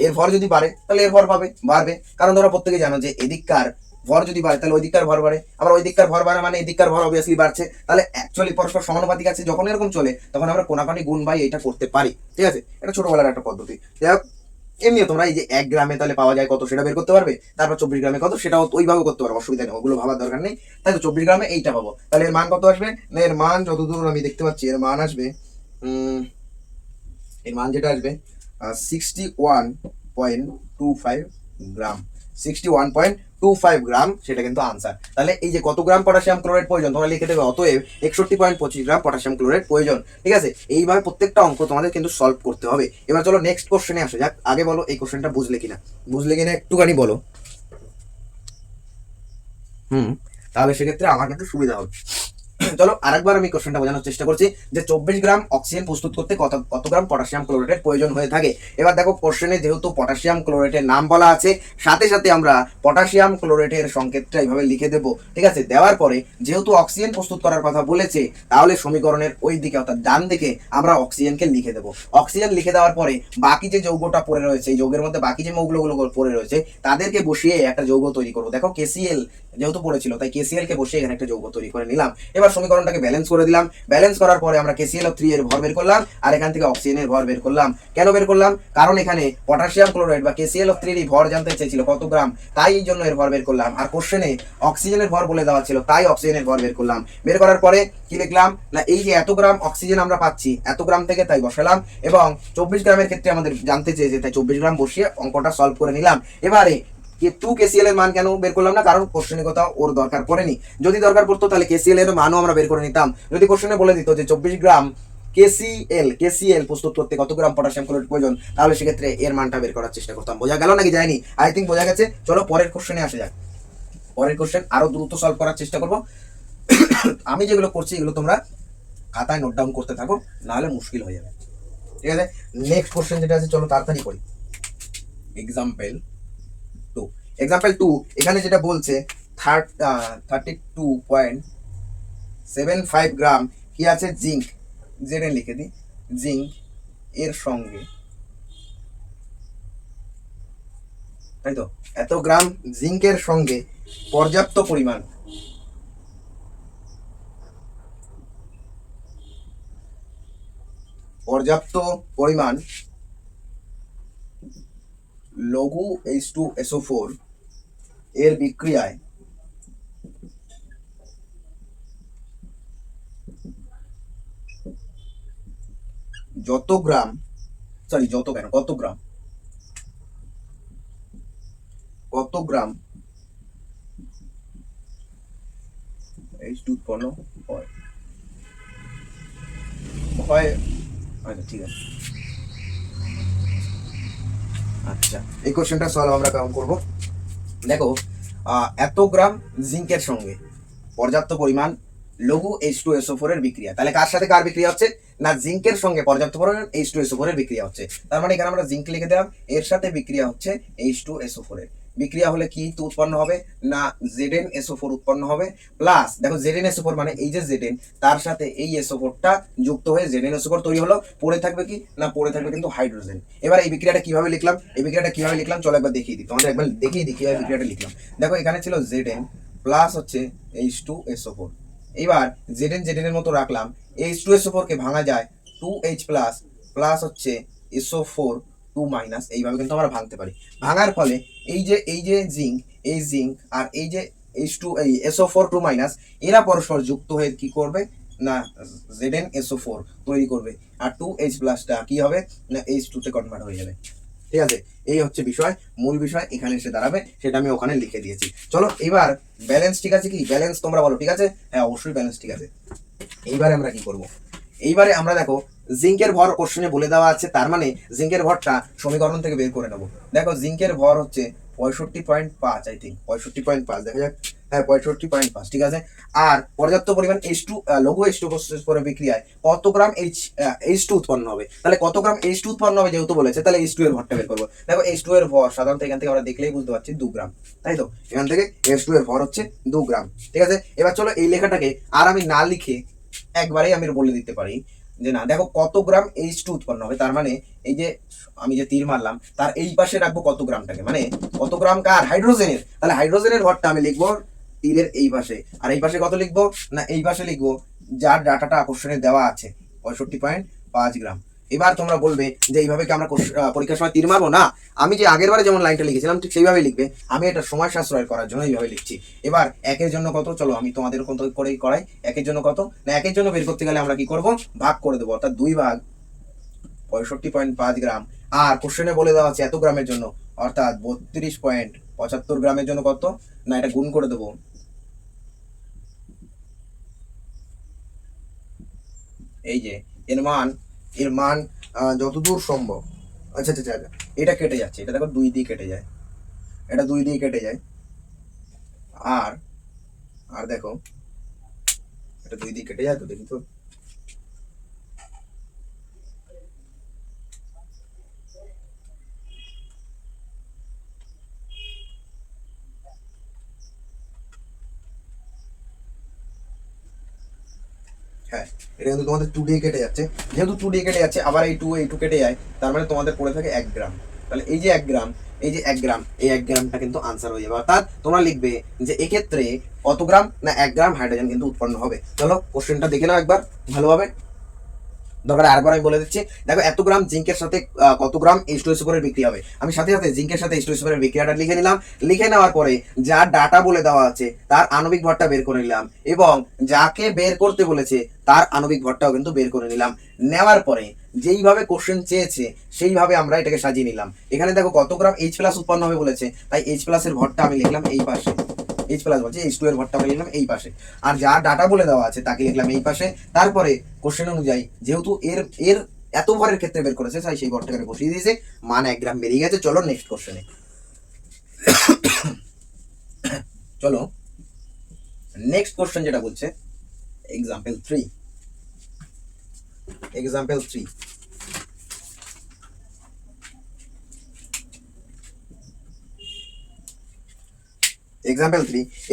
[SPEAKER 1] এর ভর যদি বাড়ে তাহলে এর ভর বাড়বে, কারণ তোমরা প্রত্যেকে জানো যে এদিককার ভর যদি বাড়ে তাহলে ওই দিককার ভর বাড়ে, আবার ওই দিককার ভর বাড়ে মানে এদিককার ভর অবভিয়াসলি বাড়ছে। তাহলে অ্যাকচুয়ালি পরস্পর সমানুপাতিক আছে। যখন এরকম চলে তখন আমরা কোনাকানি গুণ বাই এটা করতে পারি। ঠিক আছে, এটা ছোটবেলার একটা পদ্ধতি। যাই হোক, এমনি তোমরা এই যে 1 গ্রামে তাহলে পাওয়া যায় কত সেটা বের করতে পারবে, তারপর 24 গ্রামে কত সেটাও ওইভাবে করতে পারবে, অসুবিধা নেই, ওগুলো ভাবার দরকার নেই। তাই তো 24 গ্রামে এইটা পাবো। তাহলে এর মান কত আসবে? না, এর মান যতদূর আমি দেখতে পাচ্ছি, এর মান আসবে এর মান যেটা আসবে 61.25 গ্রাম। 61.25 গ্রাম, সেটা কিন্তু আনসার। তাহলে এই যে কত গ্রাম পটাশিয়াম ক্লোরাইড প্রয়োজন তোমরা লিখে দেবে, অতএব 61.25 গ্রাম পটাশিয়াম ক্লোরাইড প্রয়োজন। ঠিক আছে, এইভাবে প্রত্যেকটা অঙ্ক তোমাদের কিন্তু সলভ করতে হবে। এবার চলো নেক্সট কোশ্চেনে আসে যাক। আগে বলো এই কোশ্চেনটা বুঝলে কিনা একটুখানি বলো। তাহলে সেক্ষেত্রে আমার কিন্তু সুবিধা হবে। চলো আরেকবার আমি কোশ্চেনটা বোঝানোর চেষ্টা করছি যে 24 গ্রাম অক্সিজেন প্রস্তুত করতে কত গ্রাম পটাশিয়াম ক্লোরাইডের প্রয়োজন হয়ে থাকে। এবার দেখো কোশ্চেনে যেহেতু পটাশিয়াম ক্লোরাইডের নাম বলা আছে, সাথে সাথে আমরা পটাশিয়াম ক্লোরাইডের সংকেতটা এইভাবে লিখে দেবো। ঠিক আছে, দেওয়ার পরে যেহেতু অক্সিজেন প্রস্তুত করার কথা বলেছে, তাহলে সমীকরণের ওই দিকে অর্থাৎ ডান দিকে আমরা অক্সিজেনকে লিখে দেবো। অক্সিজেন লিখে দেওয়ার পরে বাকি যে যৌগটা পড়ে রয়েছে, এই যৌগের মধ্যে বাকি যে মৌলগুলো পড়ে রয়েছে তাদেরকে বসিয়ে একটা যৌগ তৈরি করবো। দেখো KCl যেহেতু পড়েছিল, তাই KCl কে বসিয়ে এখানে একটা যৌগ তৈরি করে নিলাম। এবার সমীকরণটাকে ব্যালেন্স করে দিলাম। ব্যালেন্স করার পরে আমরা KClO3 এর ভর বের করলাম, আর এখান থেকে অক্সিজেনের ভর বের করলাম। কেন বের করলাম? কারণ এখানে পটাশিয়াম ক্লোরাইড বা KClO3 এর ভর জানতে চেয়েছিল কত গ্রাম, তাই এই জন্য এর ভর বের করলাম। আর কোশ্চেনে অক্সিজেনের ভর বলে দেওয়া ছিল, তাই অক্সিজেনের ভর বের করলাম। বের করার পরে কি লিখলাম? না, এই যে এত গ্রাম অক্সিজেন আমরা পাচ্ছি এত গ্রাম থেকে, তাই বসালাম। এবং 24 গ্রামের ক্ষেত্রে আমাদের জানতে চেয়েছে, তাই 24 গ্রাম বসিয়ে অঙ্কটা সলভ করে নিলাম। এবারে KCl এর মান কেন বের করলাম না? কারণ কোশ্চেনে কোথাও ওর দরকার পড়েনি। যদি দরকার পড়তো তাহলে KCl এর মানও আমরা বের করে নিতাম। যদি কোশ্চেনে বলে দিত যে 24 গ্রাম KCl প্রস্তুত করতে কত গ্রাম পটাশিয়াম ক্লোরাইড প্রয়োজন, তাহলে সেক্ষেত্রে এর মানটা বের করার চেষ্টা করতাম। বোঝা গেল নাকি যায়নি? আই থিঙ্ক বোঝা গেছে। চলো পরের কোশ্চেনে আসা যাক। পরের কোশ্চেন আরো দ্রুত সলভ করার চেষ্টা করব। আমি যেগুলো করছি এগুলো তোমরা খাতায় নোট ডাউন করতে থাকো, নাহলে মুশকিল হয়ে যাবে। ঠিক আছে, নেক্সট কোশ্চেন যেটা আছে চলো তাড়াতাড়ি করি। এক্সাম্পল 2 এখানে যেটা বলছে 32.75 গ্রাম কি আছে? জিঙ্ক। জেনে লিখে দিই, জিঙ্ক এর সঙ্গে, তাই তো, এত গ্রাম জিঙ্কের সঙ্গে পর্যাপ্ত পরিমাণ লঘু H2SO4 এর বিক্রিয়ায় কত গ্রাম H2 উৎপন্ন হয়। আচ্ছা ঠিক আছে, আচ্ছা এই কোশ্চেনটা সলভ আমরা কেমন করব? দেখো এত গ্রাম জিঙ্কের সঙ্গে পর্যাপ্ত পরিমাণ লঘু H2SO4 এর বিক্রিয়া। তাহলে কার সাথে কার বিক্রিয়া হচ্ছে? না জিঙ্কের সঙ্গে পর্যাপ্ত পরিমাণ H2SO4 এর বিক্রিয়া হচ্ছে। তার মানে এখানে আমরা জিঙ্ক লিখে দিলাম, এর সাথে বিক্রিয়া হচ্ছে H2SO4 এর। বিক্রিয়া হলে কি উৎপন্ন হবে? না ZnSO4 উৎপন্ন হবে। প্লাস দেখো ZnSO4 মানে এই যে Zn, তার সাথে এই SO4টা যুক্ত হয়ে ZnSO4 তৈরি হলো। পড়ে থাকবে কি? না পড়ে থাকবে কিন্তু হাইড্রোজেন। এবার এই বিক্রিয়াটা কিভাবে লিখলাম? এই বিক্রিয়াটা কিভাবে লিখলাম চলো একবার দেখিয়ে দিই তোমাদের, একবার দেখিয়ে দিই কিভাবে বিক্রিয়াটা লিখলাম। দেখো এখানে ছিল Zn প্লাস হচ্ছে H2SO4। এইবার Zn এর মতো রাখলাম। H2SO4 কে ভাঙা যায় 2H প্লাস প্লাস হচ্ছে SO4 2 মাইনাস, এইভাবে কিন্তু আমরা ভাঙতে পারি। ভাঙার ফলে এই যে জিঙ্ক, এই জিঙ্ক আর এই যে H2 এই SO4 2 মাইনাস, এরা পরস্পর যুক্ত হয়ে কি করবে? না ZnSO4 তৈরি করবে। আর 2H প্লাসটা কি হবে? না H2 তে কনভার্ট হয়ে যাবে। ঠিক আছে, এই হচ্ছে বিষয়, মূল বিষয় এখানে এসে দাঁড়াবে, সেটা আমি ওখানে লিখে দিয়েছি। চলো এবার ব্যালেন্স ঠিক আছে কি? ব্যালেন্স তোমরা বলো ঠিক আছে? হ্যাঁ অবশ্যই ব্যালেন্স ঠিক আছে। এইবারে আমরা কি করব? এইবারে আমরা দেখো জিঙ্কের ভর কোশ্চেনে বলে দেওয়া আছে, তার মানে জিঙ্কের ভরটা সমীকরণ থেকে বের করে নেব। দেখো জিঙ্কের ভর হচ্ছে 65.5, আই থিঙ্ক 65.5, দেখা যাক। হ্যাঁ 65.5, ঠিক আছে। আর পর্যাপ্ত পরিমাণ H2 লঘু H2 বিক্রিয়ায় কত গ্রাম H2 উৎপন্ন হবে? তাহলে কত গ্রাম H2 উৎপন্ন হবে যেহেতু বলেছে, তাহলে H2 এর ভরটা বের করবো। দেখো H2 এর ভর সাধারণত এখান থেকে আমরা দেখলেই বুঝতে পারছি 2 গ্রাম, তাই তো? এখান থেকে H2 এর ভর হচ্ছে 2 গ্রাম, ঠিক আছে। এবার চলো এই লেখাটাকে আর আমি না লিখে একবারেই আমি বলে দিতে পারি যে না দেখো কত গ্রাম H2 উৎপন্ন হবে। তার মানে এই যে আমি যে তীর মারলাম তার এই পাশে রাখবো কত গ্রামটাকে, মানে কত গ্রাম কার? হাইড্রোজেনের। তাহলে হাইড্রোজেনের ভরটা আমি লিখবো তীরের এই পাশে, আর এই পাশে কত লিখবো? না এই পাশে লিখবো যার ডাটাটা আকর্ষণে দেওয়া আছে 65.5 গ্রাম। এবার তোমরা বলবে যে এইভাবে কি আমরা পরীক্ষার সময় তীর মারবো? না, আমি যে আগের বারে যেমন লাইনটা লিখেছিলাম ঠিক সেইভাবেই লিখবে। আমি এটা সময় সাশ্রয় করার জন্য এইভাবে লিখছি। এবার একের জন্য কত, চলো আমি তোমাদের কত করেই করাই। একের জন্য কত? না একের জন্য বের করতে গেলে আমরা কি করব? ভাগ করে দেবো, অর্থাৎ 2 ভাগ 65.5 গ্রাম। আর কোশ্চেনে বলে দেওয়া আছে এত গ্রামের জন্য, অর্থাৎ 32.75 গ্রামের জন্য কত? না এটা গুণ করে দেবো, এই যে এর মান যতদূর সম্ভব। আচ্ছা আচ্ছা আচ্ছা, এটা কেটে যাচ্ছে, এটা দেখো 2 দিয়ে কেটে যায়, এটা 2 দিয়ে কেটে যায়। আর আর দেখো এটা 2 দিয়ে কেটে যায়, তো দেখি তো। হ্যাঁ এটা কিন্তু তোমাদের 2 দিয়ে কেটে যাচ্ছে। যেহেতু 2 দিয়ে কেটে যাচ্ছে, আবার এই 2 কেটে যায়, তার মানে তোমাদের পড়ে থাকে 1 গ্রাম। তাহলে এই যে 1 গ্রাম, এই যে 1 গ্রাম, এই 1 গ্রামটা কিন্তু আনসার হয়ে যাবে। অর্থাৎ তোমরা লিখবে যে এক্ষেত্রে কত গ্রাম? না 1 গ্রাম হাইড্রোজেন কিন্তু উৎপন্ন হবে। চলো কোশ্চেনটা দেখে নাও একবার ভালোভাবে, দরকার আরেকবার আমি বলে দিচ্ছি। দেখো এত গ্রাম জিঙ্কের সাথে কত গ্রাম H2SO4 এর বিক্রি হবে। আমি সাথে সাথে জিঙ্কের সাথে H2SO4 এর বিক্রিয়াটা লিখে নিলাম। লিখে নেওয়ার পরে যা ডাটা বলে দেওয়া আছে তার আণবিক ভরটা বের করে নিলাম, এবং যাকে বের করতে বলেছে তার আণবিক ভরটাও কিন্তু বের করে নিলাম। নেওয়ার পরে যেইভাবে কোশ্চেন চেয়েছে সেইভাবে আমরা এটাকে সাজিয়ে নিলাম। এখানে দেখো কত গ্রাম H প্লাস উৎপন্ন হবে বলেছে, তাই H প্লাসের ভরটা আমি লিখলাম এই পাশে। H প্লাস বলছে, H2 এর ভরটা আমি লিখলাম এই পাশে। আর যা ডাটা বলে দেওয়া আছে তাকে লিখলাম এই পাশে। তারপরে কোশ্চেন অনুযায়ী যেহেতু এর এর এত ভরের ক্ষেত্রে বের করেছে, তাই সেই ভরটাকে বসিয়ে দিয়েছে, মান 1 গ্রাম বেরিয়ে গেছে। চলো নেক্সট কোশ্চেনে চলো। নেক্সট কোশ্চেন যেটা বলছে এক্সাম্পল 3। এক্সাম্পল 3,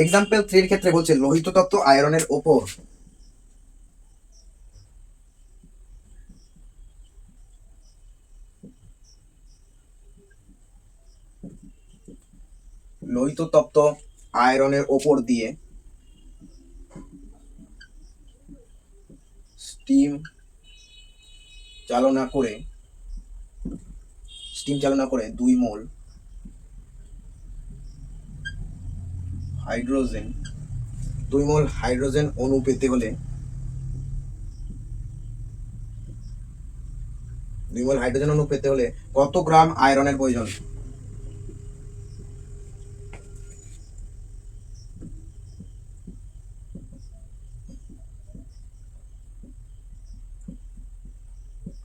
[SPEAKER 1] এক্সাম্পল 3 এর ক্ষেত্রে বলছে লোহিত তত্ত্ব আয়রনের ওপর লোহিত তত্ত্ব আয়রনের ওপর দিয়ে স্টিম চালনা করে 2 মোল হাইড্রোজেন অণু পেতে হলে 2 মোল হাইড্রোজেন অণু পেতে হলে কত গ্রাম আয়রনের প্রয়োজন?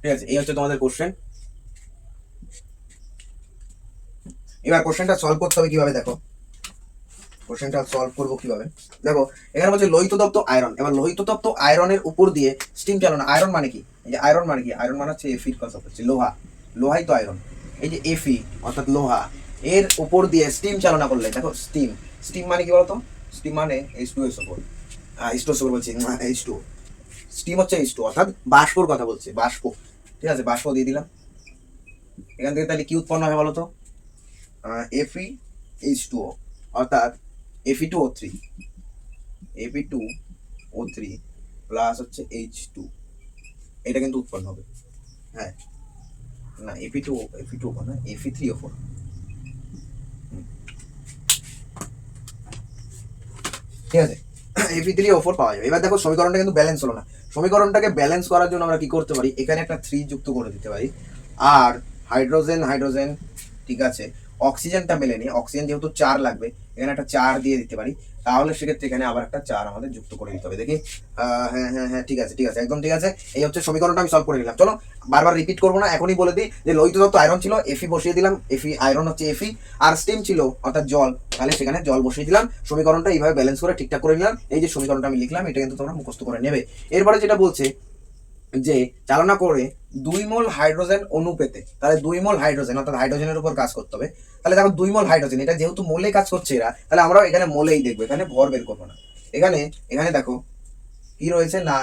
[SPEAKER 1] ঠিক আছে, এই হচ্ছে তোমাদের কোশ্চেন। এবার কোশ্চেনটা সলভ করতে হবে কিভাবে, দেখো কোশ্চেনটা সলভ করবো কিভাবে, দেখো এখানে বলছে লোহিত তপ্ত আয়রন। এবার লোহিত তপ্ত আয়রনের উপর দিয়ে স্টিম চালানো। আয়রন মানে কি, এই যে আয়রন মানে কি, আয়রন মানে হচ্ছে এফির কথা হচ্ছে, লোহা, লোহাই তো আয়রন। এই যে এফি অর্থাৎ লোহা, এর উপর দিয়ে স্টিম চালনা করলে, দেখো স্টিম, স্টিম মানে কি বলতো, স্টিম মানে H2SO4, H2SO4 বলছি, H2, স্টিম হচ্ছে H2 অর্থাৎ বাষ্পর কথা বলছে, বাষ্প। ঠিক আছে, বাষ্প দিয়ে দিলাম। এখান থেকে তাহলে কি উৎপন্ন হয় বলতো, FeH2O অর্থাৎ Fe2O3, Fe2O3 প্লাস হচ্ছে H2, এটা কিন্তু উৎপন্ন হবে। হ্যাঁ না, Fe2 না, Fe3O4। ঠিক আছে, Fe3O4 পাওয়া যাবে। এবার দেখো সমীকরণটা কিন্তু ব্যালেন্স হলো না। সমীকরণটাকে ব্যালেন্স করার জন্য আমরা কি করতে পারি, এখানে একটা 3 যুক্ত করে দিতে পারি। আর হাইড্রোজেন হাইড্রোজেন, ঠিক আছে, অক্সিজেনটা মেলেনি, অক্সিজেন যেহেতু 4 লাগবে, এখানে একটা 4 দিয়ে দিতে পারি। তাহলে সেক্ষেত্রে এখানে আবার একটা 4 আমাদের যুক্ত করে দিতে হবে। দেখি, হ্যাঁ হ্যাঁ হ্যাঁ, ঠিক আছে ঠিক আছে, একদম ঠিক আছে। এই হচ্ছে সমীকরণটা আমি সলভ করে নিলাম। চলো বারবার রিপিট করবো না, এখনই বলে দিই যে লোহিত তত্ত্ব আয়রন ছিল, এফি বসিয়ে দিলাম, এফি আয়রন হচ্ছে এফি, আর স্টিম ছিল অর্থাৎ জল, তাহলে সেখানে জল বসিয়ে দিলাম। সমীকরণটা এইভাবে ব্যালেন্স করে ঠিকঠাক করে নিলাম। এই যে সমীকরণটা আমি লিখলাম, এটা কিন্তু তোমরা মুখস্থ করে নেবে। এরপরে যেটা বলছে যে চালনা করে 2 মোল হাইড্রোজেন অণু পেতে, তাহলে 2 মোল হাইড্রোজেন অর্থাৎ হাইড্রোজেনের উপর কাজ করতে হবে। তাহলে দেখো 2 মোল হাইড্রোজেন, এটা যেহেতু মোলে কাজ করছে এরা, তাহলে আমরাও এখানে মোলেই দেখবো, এখানে ভর বের করবো না। এখানে এখানে দেখো কি রয়েছে না,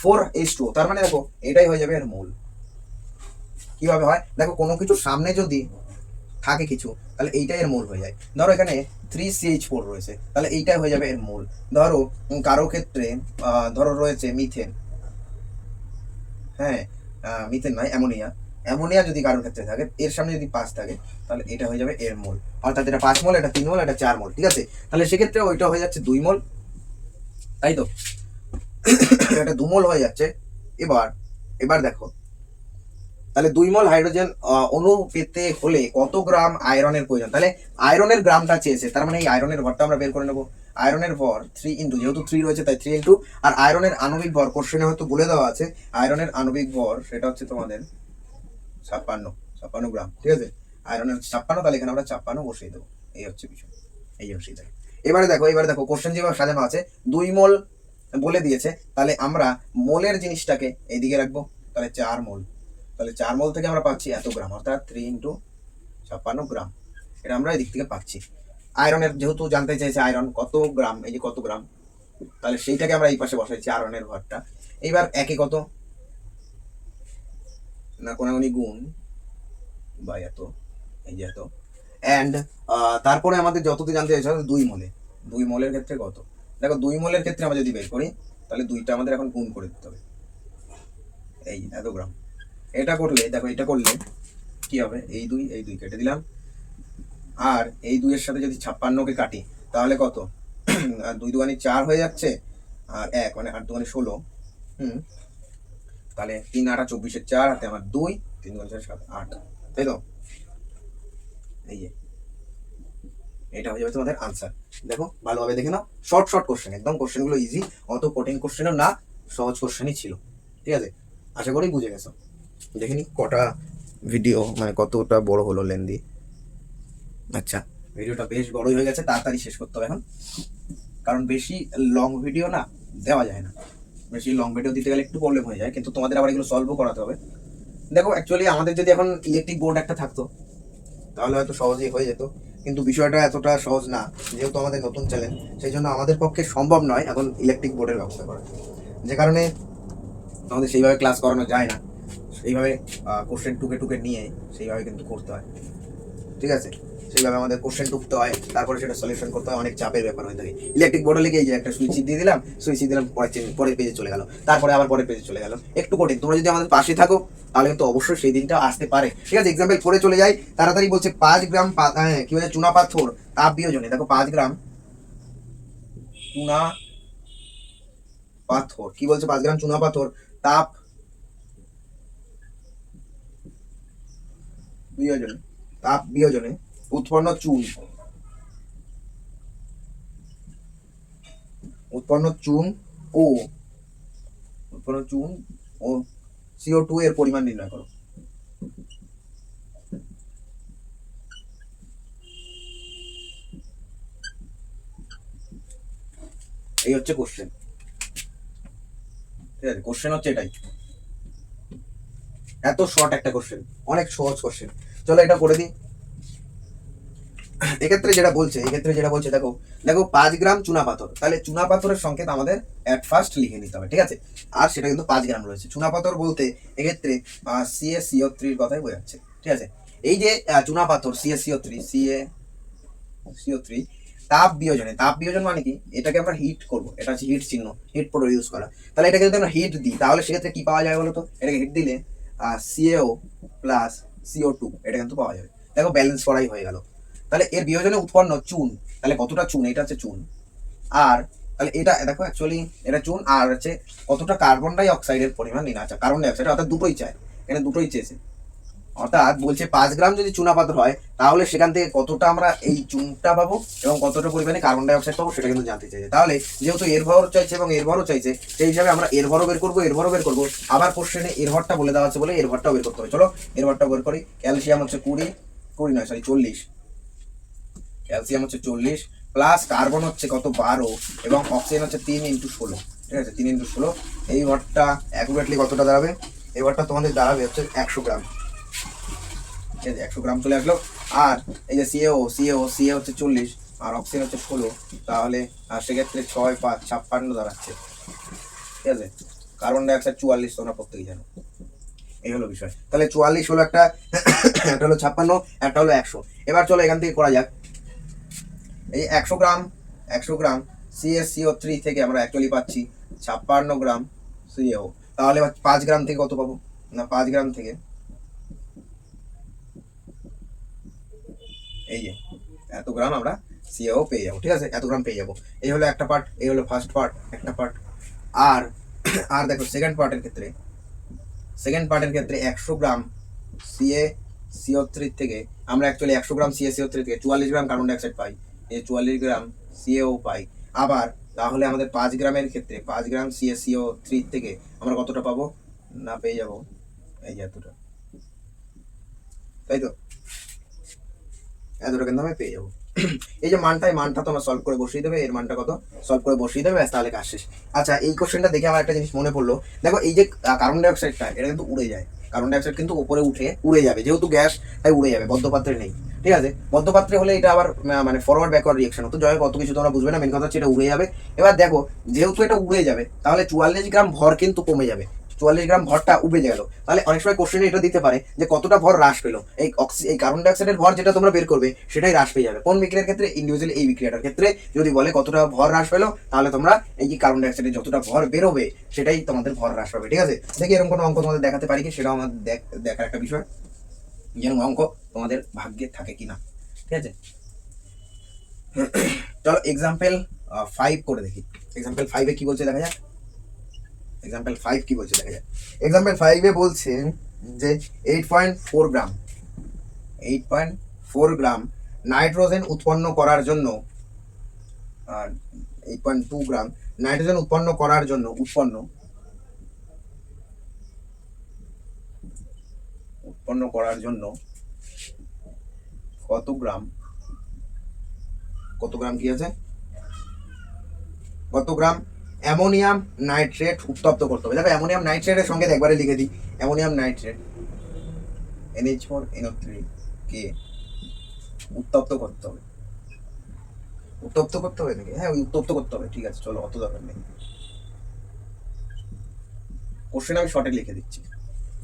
[SPEAKER 1] 4H2O, তার মানে দেখো এটাই হয়ে যাবে এর মোল। কিভাবে হয় দেখো, কোনো কিছু সামনে যদি থাকে কিছু, তাহলে এইটাই এর মোল হয়ে যায়। ধরো এখানে 3CH4 রয়েছে, তাহলে এইটাই হয়ে যাবে এর মোল। ধরো কারো ক্ষেত্রে ধরো রয়েছে মিথেন, হ্যাঁ মিথেন নয়, অ্যামোনিয়া, অ্যামোনিয়া যদি কারোর ক্ষেত্রে থাকে, এর সামনে যদি 5 থাকে, তাহলে এটা হয়ে যাবে এর মোল। অর্থাৎ এটা 5 মোল, এটা 3 মোল, এটা 4 মোল। ঠিক আছে, তাহলে সেক্ষেত্রে ওইটা হয়ে যাচ্ছে 2 মোল, তাই তো, এটা 2 মোল হয়ে যাচ্ছে। এবার এবার দেখো, তাহলে 2 মোল হাইড্রোজেন অণু পেতে হলে কত গ্রাম আয়রনের প্রয়োজন। তাহলে আয়রনের গ্রামটা চেয়েছে, তার মানে এই আয়রনের ভরটা আমরা বের করে নেবো। আয়রনের ভর 3 ইন্টু, যেহেতু 3 রয়েছে তাই 3 ইন্টু, আর আয়রনের আণবিক ভর কোশ্চেনে হয়তো বলে দেওয়া আছে, আয়রনের আণবিক ভর সেটা হচ্ছে তোমাদের 56 গ্রাম। ঠিক আছে, আয়রনের 56, তাহলে এখানে আমরা 56 বসিয়ে দেবো। এই হচ্ছে বিষয়, এই হচ্ছে বিষয়। এবারে দেখো কোশ্চেন যেভাবে সাজানো আছে, 2 মোল বলে দিয়েছে, তাহলে আমরা মোলের জিনিসটাকে এইদিকে রাখবো, তাহলে 4 মোল। তাহলে 4 মোল থেকে আমরা পাচ্ছি এত গ্রাম, অর্থাৎ 3 ইন্টু 56 গ্রাম, এটা আমরা এদিক থেকে পাচ্ছি। আয়রনের যেহেতু জানতে চাইছে আয়রন কত গ্রাম, এই যে কত গ্রাম, তাহলে সেইটাকে আমরা এই পাশে বসাইছি আয়রনের ভরটা। এইবার একে কত না, কোনাগুনি গুণ বা এত, এই যে এত, অ্যান্ড তারপরে আমাদের যতটি জানতে চাইছে 2 মোলে, 2 মোলের ক্ষেত্রে কত। দেখো 2 মোলের ক্ষেত্রে আমরা যদি বের করি, তাহলে 2টা আমাদের এখন গুণ করে দিতে হবে, এই এত গ্রাম। এটা করলে দেখো, এটা করলে কি হবে, এই 2 এই 2 কেটে দিলাম, আর এই 2 এর সাথে যদি 56কে কাটি, তাহলে কত, 2 দুগুণে 4 হয়ে যাচ্ছে, আর 1 মানে 8 দুগুণে 16, তাহলে 3 8 24 4 হাতে আমার 2, 3 দুগুণে 4 7 8, তাই তো, এই যে এটা হয়ে যাবে তোমাদের আনসার। দেখো ভালোভাবে দেখে নাও, শর্ট শর্ট কোশ্চেন, একদম কোশ্চেনগুলো ইজি, অত কঠিন কোশ্চেনও না, সহজ কোশ্চেনই ছিল। ঠিক আছে, আশা করি বুঝে গেছো। দেখিনি কটা ভিডিও, মানে কতটা বড় হলো লেন্দি। আচ্ছা, ভিডিওটা বেশ বড়ই হয়ে গেছে, তাড়াতাড়ি শেষ করতে হবে এখন, কারণ বেশি লং ভিডিও না দেওয়া যায় না, বেশি লং ভিডিও দিতে গেলে একটু প্রবলেম হয়ে যায়, কিন্তু তোমাদের আবার এগুলো সলভও করাতে হবে। দেখো অ্যাকচুয়ালি আমাদের যদি এখন ইলেকট্রিক বোর্ড একটা থাকতো, তাহলে হয়তো সহজেই হয়ে যেত, কিন্তু বিষয়টা এতটা সহজ না, যেহেতু আমাদের নতুন চ্যানেল, সেই জন্য আমাদের পক্ষে সম্ভব নয় এখন ইলেকট্রিক বোর্ডের ব্যবস্থা করা, যে কারণে আমাদের সেইভাবে ক্লাস করানো যায় না, সেইভাবে কোশ্চেন টুকে টুকে নিয়ে সেইভাবে কিন্তু করতে হয়। ঠিক আছে, সেইভাবে আমাদের কোশ্চেন টুকতে হয়, তারপরে সেটা সলিউশন করতে হয়, অনেক চাপের ব্যাপার হয়ে থাকে। ইলেকট্রিক বোর্ডে লিখে এই যে একটা সুইচ দিয়ে দিলাম, সুইচ দিলাম, পরের পেজে চলে গেল, তারপরে আবার পরের পেজে চলে গেল, একটু কঠিন। তোমরা যদি আমাদের পাশে থাকো, তাহলে কিন্তু অবশ্যই সেই দিনটা আসতে পারে। ঠিক আছে, এক্সাম্পল করে চলে যাই তাড়াতাড়ি। বলছে 5 গ্রাম কি বলছে, চুনা পাথর তাপ বিয়োজনে, দেখো 5 গ্রাম চুনা পাথর, কি বলছে, 5 গ্রাম চুনা পাথর তাপ বিয়োজনে, তাপ বিয়োজনে উৎপন্ন চুন, উৎপন্ন চুন ও উৎপন্ন চুন ও CO2 এর পরিমাণ নির্ণয় করো। এই হচ্ছে কোশ্চেন, ঠিক আছে? কোশ্চেন হচ্ছে এটাই, এত শর্ট একটা কোশ্চেন, অনেক সহজ কোশ্চেন। চলো এটা করে দিই। এক্ষেত্রে যেটা বলছে দেখো দেখো 5 গ্রাম চুনা পাথর, তাহলে চুনা পাথরের সংকেত আমাদের এট ফার্স্ট লিখে নিতে হবে, ঠিক আছে? আর সেটা কিন্তু 5 গ্রাম রয়েছে। চুনা পাথর বলতে এক্ষেত্রে CaCO3 কথাই বোঝাচ্ছে, ঠিক আছে? এই যে চুনা পাথর CaCO3 তাপ বিয়োজন মানে কি? এটাকে আমরা হিট করব, এটা হচ্ছে হিট চিহ্ন, হিট প্রডিউস করা। তাহলে এটাকে যদি আমরা হিট দিই তাহলে সেক্ষেত্রে কি পাওয়া যাবে বলো তো? এটাকে হিট দিলে CaO প্লাস CO2 এটা কিন্তু পাওয়া যাবে। দেখো ব্যালেন্স করাই হয়ে গেল। তাহলে এর বিয়োজনে উৎপন্ন চুন, তাহলে কতটা চুন, এটা হচ্ছে চুন। আর তাহলে এটা দেখো অ্যাকচুয়ালি এটা চুন, আর হচ্ছে কতটা কার্বন ডাই অক্সাইডের পরিমাণ নিয়ে, আচ্ছা কার্বন ডাই অক্সাইড অর্থাৎ দুটোই চায়, এটা দুটোই চেয়েছে। অর্থাৎ বলছে 5 গ্রাম যদি চুনা পাথর হয় তাহলে সেখান থেকে কতটা আমরা এই চুনটা পাবো এবং কতটা পরিমাণে কার্বন ডাই অক্সাইড পাবো সেটা কিন্তু জানতে চাইছে। তাহলে যেহেতু এর ভর চাইছে এবং এর ভরও চাইছে, সেই হিসাবে আমরা এর ভরও বের করবো। আবার কোশ্চেনে এর ভরটা বলে দেওয়া আছে বলে এর ভরটাও বের করতে হবে। চলো এর ভরটা বের করি। ক্যালসিয়াম হচ্ছে 40 ক্যালসিয়াম হচ্ছে 40 প্লাস কার্বন হচ্ছে কত 12 এবং অক্সিজেন হচ্ছে 3 × 16, ঠিক আছে? 3 × 16 এই ভরটা অ্যাকুরেটলি কতটা দাঁড়াবে? এই ভরটা তোমাদের দাঁড়াবে হচ্ছে 100 গ্রাম, ঠিক আছে? 100 গ্রাম চলে আসলো। আর এই যে সিএ হচ্ছে 40 আর অক্সিজেন হচ্ছে 16, তাহলে সেক্ষেত্রে 6 5 56 দাঁড়াচ্ছে, ঠিক আছে? কার্বন ডাই অক্সাইড 44 তোমরা প্রত্যেকেই জানো। এই হলো বিষয়। তাহলে 44 হলো একটা, একটা হলো 56, একটা হলো 100। এবার চলো এখান থেকে করা যাক। এই 100 গ্রাম CaCO3 থেকে আমরা অ্যাকচুয়ালি পাচ্ছি 56 গ্রাম সিএও। তাহলে 5 গ্রাম থেকে কত পাবো? না 5 গ্রাম থেকে এই যে এত গ্রাম আমরা সিএও পেয়ে যাবো, ঠিক আছে? এত গ্রাম পেয়ে যাবো। এই হলো একটা পার্ট, এই হলো ফার্স্ট পার্ট, একটা পার্ট। আর আর দেখো সেকেন্ড পার্টের ক্ষেত্রে 100 গ্রাম CaCO3 থেকে আমরা অ্যাকচুয়ালি 100 গ্রাম CaCO3 থেকে 44 গ্রাম কার্বন ডাই অক্সাইড পাই, এই 44 গ্রাম সিএও পাই। আবার তাহলে আমাদের 5 গ্রামের ক্ষেত্রে 5 গ্রাম CaCO3 থেকে আমরা কতটা পাবো? না পেয়ে যাবো এই যে এতটা, তাই তো? এতটা কিন্তু আমি পেয়ে যাবো। এই যে মানটা তোমরা সলভ করে বসিয়ে দেবে, এর মানটা কত সলভ করে বসিয়ে দেবে, তাহলে কাজ শেষ। আচ্ছা এই কোশ্চেনটা দেখে আমার একটা জিনিস মনে পড়লো। দেখো এই যে কার্বন ডাই অক্সাইডটা এটা কিন্তু উড়ে যায়, কার্বন ডাই অক্সাইড কিন্তু উপরে উড়ে যাবে, যেহেতু গ্যাস তাই উড়ে যাবে, বদ্ধপাত্রে নেই, ঠিক আছে? বদ্ধপাত্রে হলে এটা আবার মানে ফরওয়ার্ড ব্যাকওয়ার্ড রিঅ্যাকশন হতো, জয় কত কিছু তোমরা বুঝবে না, মেন কথা হচ্ছে এটা উড়ে যাবে। এবার দেখো যেহেতু এটা উড়ে যাবে তাহলে 44 গ্রাম ভর কিন্তু কমে যাবে, 44 গ্রাম ভরটা উবে গেল। তাহলে অনেক সময় কোশ্চেনে এটা দিতে পারে যে কতটা ভর হ্রাস পেলো, এই কার্বন ডাই অক্সাইডের ভর যেটা তোমরা বের করবে সেটাই হ্রাস পেয়ে যাবে। কোন বিক্রিয়ার ক্ষেত্রে? ইন্ডিভিজুয়ালি এই বিক্রিয়াটার ক্ষেত্রে যদি বলে কতটা ভর হ্রাস পেলো তাহলে তোমরা এই যে কার্বন ডাই অক্সাইডের যতটা ভর বেরোবে সেটাই তোমাদের ভর হ্রাস পাবে, ঠিক আছে? দেখি এরকম কোনো অঙ্ক তোমাদের দেখাতে পারি কি, সেটাও আমাদের দেখার একটা বিষয়, যেন অঙ্ক তোমাদের ভাগ্যে থাকে কিনা, ঠিক আছে? চলো এক্সাম্পল 5 করে দেখি। এক্সাম্পল 5-এ কি বলছে দেখা যাক। এক্সাম্পল 5 কি বলছে দেখা যায়। এক্সাম্পল 5-এ বলছে যে 8.4 গ্রাম 8.4 গ্রাম নাইট্রোজেন উৎপন্ন করার জন্য, আর 8.2 গ্রাম নাইট্রোজেন উৎপন্ন করার জন্য কত গ্রাম কি আছে, কত গ্রাম অ্যামোনিয়াম নাইট্রেট উত্তপ্ত করতে হবে। দেখো অ্যামোনিয়াম নাইট্রেটের সঙ্গে একবারে লিখে দিই, অ্যামোনিয়াম নাইট্রেট NH4NO3 কে উত্তপ্ত করতে হবে। নাকি? হ্যাঁ ওই উত্তপ্ত করতে হবে, ঠিক আছে? চলো অত দরকার নেই, কোশ্চেন আমি শর্টে লিখে দিচ্ছি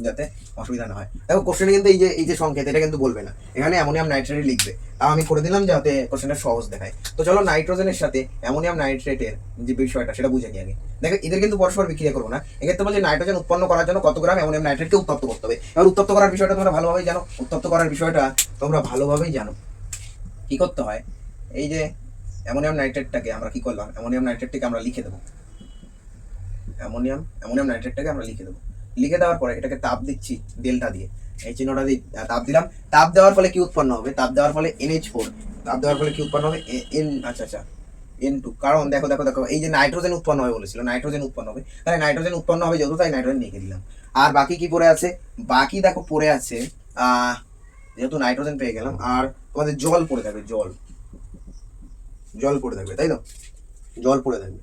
[SPEAKER 1] যাতে অসুবিধা না হয়। দেখো কোশ্চেনে কিন্তু এই যে সংকেত এটা কিন্তু বলবে না, এখানে অ্যামোনিয়াম নাইট্রেট লিখবে, তাও আমি করে দিলাম যাতে কোশ্চেনটা সহজ দেখায়। তো চলো নাইট্রোজেনের সাথে অ্যামোনিয়াম নাইট্রেটের যে বিষয়টা সেটা বুঝে নিই আগে। দেখো এদের কিন্তু পরস্পর বিক্রিয়া করবো না, এক্ষেত্রে বলছে নাইট্রোজেন উৎপন্ন করার জন্য কত গ্রাম অ্যামোনিয়াম নাইট্রেটকে উত্তপ্ত করতে হবে। এবার উত্তপ্ত করার বিষয়টা তোমরা ভালোভাবেই জানো, কি করতে হয়? এই যে অ্যামোনিয়াম নাইট্রেটটাকে আমরা কি করলাম, অ্যামোনিয়াম নাইট্রেটটাকে আমরা লিখে দেবো, অ্যামোনিয়াম নাইট্রেটটাকে আমরা লিখে দেওয়ার পরে এটাকে তাপ দিচ্ছি ডেল্টা দিয়ে, এই চিহ্নটা দিয়ে তাপ দিলাম। তাপ দেওয়ার ফলে কি উৎপন্ন হবে? তাপ দেওয়ার ফলে NH4, তাপ দেওয়ার ফলে কি উৎপন্ন হবে? আচ্ছা N2। কারণ দেখো এই যে নাইট্রোজেন উৎপন্ন হবে বলেছিল, নাইট্রোজেন উৎপন্ন হবে, তাহলে নাইট্রোজেন উৎপন্ন হবে যেহেতু, তাই নাইট্রোজেন লিখে দিলাম। আর বাকি কি পড়ে আছে? বাকি দেখো পড়ে আছে যেহেতু নাইট্রোজেন পেয়ে গেলাম, আর তোমাদের জল পড়ে থাকবে, জল পড়ে থাকবে, তাই তো? জল পড়ে থাকবে।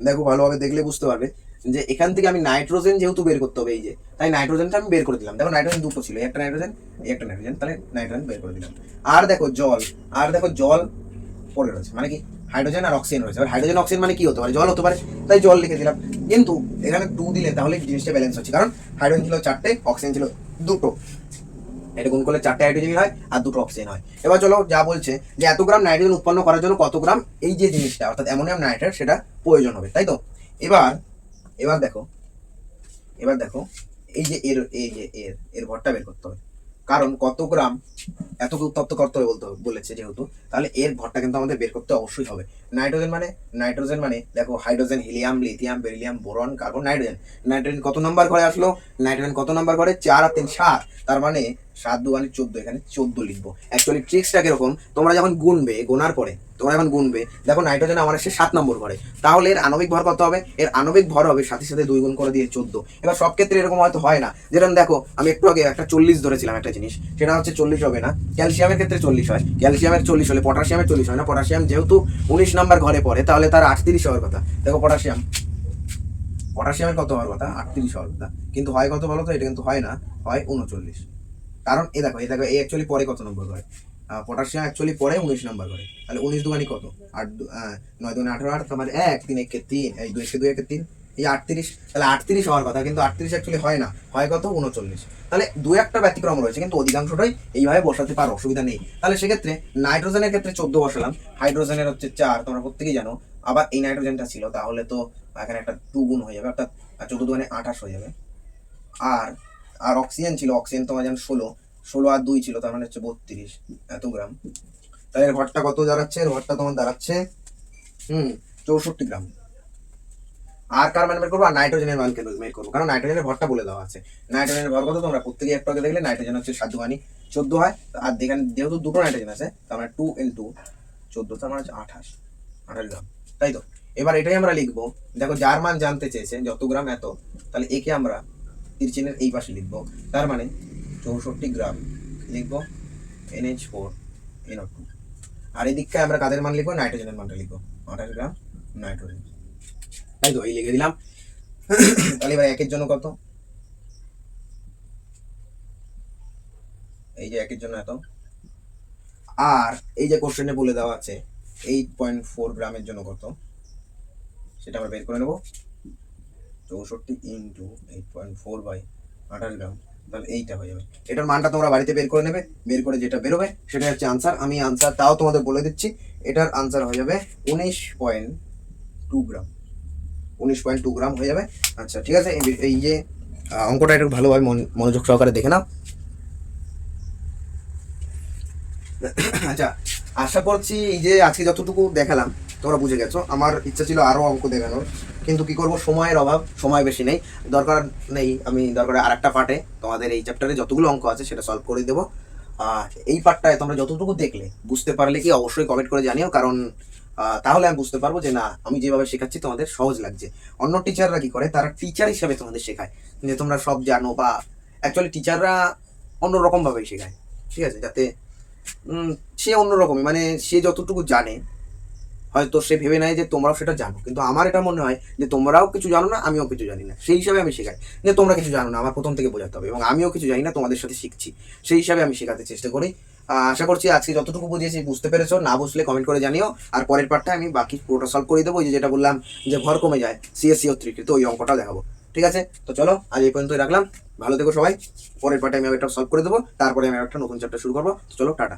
[SPEAKER 1] দেখো ভালোভাবে দেখলে বুঝতে পারবে যে এখান থেকে আমি নাইট্রোজেন যেহেতু বের করতে হবে, এই যে তাই নাইট্রোজেনটা আমি বের করে দিলাম। দেখো নাইট্রোজেন দুটো ছিল, একটা নাইট্রোজেন একটা নাইট্রোজেন, তাহলে নাইট্রোজেন বের করে দিলাম। আর দেখো জল পড়ে রয়েছে, মানে কি হাইড্রোজেন আর অক্সিজেন রয়েছে। এবার হাইড্রোজেন অক্সিজেন মানে কি হতে পারে, জল হতে পারে, তাই জল লিখে দিলাম। কিন্তু এখানে 2 দিলে তাহলে জিনিসটা ব্যালেন্স হচ্ছে, কারণ হাইড্রোজেন ছিল 4টে, অক্সিজেন ছিল 2টো, এটা গুণ করলে 4টে হাইড্রোজেন হয় আর 2টো অক্সিজেন হয়। এবার চলো যা বলছে যে এত গ্রাম নাইট্রোজেন উৎপন্ন করার জন্য কত গ্রাম এই যে জিনিসটা অর্থাৎ অ্যামোনিয়াম নাইট্রেট সেটা প্রয়োজন হবে, তাই তো। এবার এবার দেখো এই যে এর ভরটা বের করতে হবে, কারণ কত গ্রাম এত উত্তপ্ত করতে হবে বলেছে যেহেতু, তাহলে এর ভরটা কিন্তু আমাদের বের করতে অবশ্যই হবে। নাইট্রোজেন মানে দেখো hydrogen, helium, lithium, beryllium, boron, carbon, nitrogen কত নাম্বার ঘরে আসলো, নাইট্রোজেন কত নাম্বার ঘরে, 4 আর 3 7, তার মানে 7 2 মানে 14, এখানে 14 লিখবো। অ্যাকচুয়ালি ট্রিক্সটা কিরকম, তোমরা যখন গোনার পরে দেখো নাইট্রোজেন আমার আসছে 7 নম্বর ঘরে, তাহলে এর আণবিক ভর কত হবে, এর আণবিক ভর হবে সাথে সাথে 2 গুণ করে দিয়ে 14। এবার সব ক্ষেত্রে এরকম হয়তো হয় না, যেরকম দেখো আমি একটু আগে একটা 40 ধরেছিলাম একটা জিনিস, সেটা হচ্ছে 40 হবে না, ক্যালসিয়ামের ক্ষেত্রে 40 হয়, ক্যালসিয়ামের 40 হলে পটাশিয়ামের 40 হয় না, পটাশিয়াম যেহেতু 19 নাম্বার ঘরে পড়ে তাহলে তার 38 হওয়ার কথা। দেখো পটাশিয়ামের কত হওয়ার কথা, 38 হওয়ার কথা, কিন্তু হয় কত বলো তো, এটা কিন্তু হয় না, হয় 39। কারণ দেখো এই অ্যাকচুয়ালি পরে কত নম্বর ঘরে, পটাশিয়াম অ্যাকচুয়ালি পরে 19 নাম্বার ঘরে, তাহলে 19 দুগানি কত, 8 9 দুগানি 18, 8 তোমার 1 3 1 3, এই 2 1 2 1 3, এই 38, তাহলে 38 হওয়ার কথা, কিন্তু 38 অ্যাকচুয়ালি হয় না, হয় কত 39। তাহলে দু একটা ব্যতিক্রম রয়েছে, কিন্তু অধিকাংশটাই এইভাবে বসাতে পারো, অসুবিধা নেই। তাহলে সেক্ষেত্রে নাইট্রোজেনের ক্ষেত্রে 14 বসালাম, হাইড্রোজেনের হচ্ছে 4, তোমরা প্রত্যেকেই জানো। আবার এই নাইট্রোজেনটা ছিল, তাহলে তো এখানে একটা 2 গুণ হয়ে যাবে, অর্থাৎ 14 দুগানি 28 হয়ে যাবে। আর আর অক্সিজেন ছিল, অক্সিজেন তোমার যেমন 16 আর 2 ছিল, তার মানে হচ্ছে 32 এত গ্রাম। তাহলে এর ভরটা কত দাঁড়াচ্ছে, এর ভরটা তোমার দাঁড়াচ্ছে 64 গ্রাম। আর কার মান বের করবো, আর নাইট্রোজেনের মান বের করবো, কারণ নাইট্রোজেনের ভরটা বলে দেওয়া আছে। নাইট্রোজেনের ভর কত তোমরা প্রত্যেকে একটু আগে দেখলে, নাইট্রোজেন হচ্ছে 7 দুগানি 14 হয়, আর এখানে যেহেতু দুটো নাইট্রোজেন আছে তার মানে 2 into 14, তার মানে হচ্ছে 28 গ্রাম, তাই তো। এবার এটাই আমরা লিখবো, দেখো যার মান জানতে চেয়েছে যত গ্রাম এত, তাহলে একে আমরা তীর চিহ্নের এই পাশে লিখবো, তার মানে 64 গ্রাম লিখবো NH4 NO2। আর এই দিকটায় আমরা কাদের মান লিখবো, নাইট্রোজেনের মানটা লিখবো, 28 গ্রাম নাইট্রোজেন, তাই তো, এই লিখে দিলাম। তাহলে এবার একের জন্য কত, এই যে একের জন্য এত, আর এই যে কোশ্চেনে বলে দেওয়া আছে 8.4 গ্রামের জন্য কত, সেটা আমরা বের করে নেবো। 64 ইন্টু 8.4 বাই 28 গ্রাম, তাহলে এইটা হয়ে যাবে। এটার মানটা তোমরা বাড়িতে বের করে নেবে, বের করে যেটা বেরোবে সেটা হচ্ছে আনসার। আমি আনসারটাও তোমাদের বলে দিচ্ছি, এটার আনসার হয়ে যাবে 19.2 গ্রাম, 19.2 গ্রাম হয়ে যাবে। আচ্ছা ঠিক আছে, এই যে অঙ্কটা একটু ভালোভাবে মনোযোগ সহকারে দেখে নাও। আচ্ছা, আশা করছি এই যে আজকে যতটুকু দেখালাম তোমরা বুঝে গেছো। আমার ইচ্ছা ছিল আরো অঙ্ক দেখানোর, কিন্তু কি করব, সময়ের অভাব, সময় বেশি নেই, দরকার নেই। আমি দরকার আর একটা পার্টে তোমাদের এই চ্যাপ্টারে যতগুলো অঙ্ক আছে সেটা সলভ করে দেবো। এই পার্টটায় তোমরা যতটুকু দেখলে বুঝতে পারলে কি অবশ্যই কমেন্ট করে জানিও, কারণ তাহলে আমি বুঝতে পারবো যে না আমি যেভাবে শেখাচ্ছি তোমাদের সহজ লাগছে। অন্য টিচাররা কি করে, তারা টিচার হিসাবে তোমাদের শেখায় যে তোমরা সব জানো, বা অ্যাকচুয়ালি টিচাররা অন্যরকম ভাবেই শেখায়, ঠিক আছে, যাতে সে অন্যরকমই, মানে সে যতটুকু জানে হয়তো সে ভেবে নেয় যে তোমরাও সেটা জানো, কিন্তু আমার এটা মনে হয় যে তোমরাও কিছু জানো না, আমিও কিছু জানি না, সেই হিসাবে আমি শেখাই। যে তোমরা কিছু জানো না আমার প্রথম থেকে বোঝাতে হবে, এবং আমিও কিছু জানি না, তোমাদের সাথে শিখছি, সেই হিসাবে আমি শেখাতে চেষ্টা করি। আশা করছি আজকে যতটুকু বুঝিয়েছি বুঝতে পেরেছো, না বুঝলে কমেন্ট করে জানিও। আর পরের পার্টটা আমি বাকি পুরোটা সলভ করে দেবো, যেটা বললাম যে ভর কমে যায় CSCO ত্রিকৃত, ওই অঙ্কটা দেখাবো। ঠিক আছে, তো চলো আজ এই পর্যন্তই রাখলাম, ভালো থেকো সবাই। পরের পার্টে আমি একটা সলভ করে দেবো, তারপরে আমি একটা নতুন চ্যাপ্টার শুরু করবো। চলো টাটা।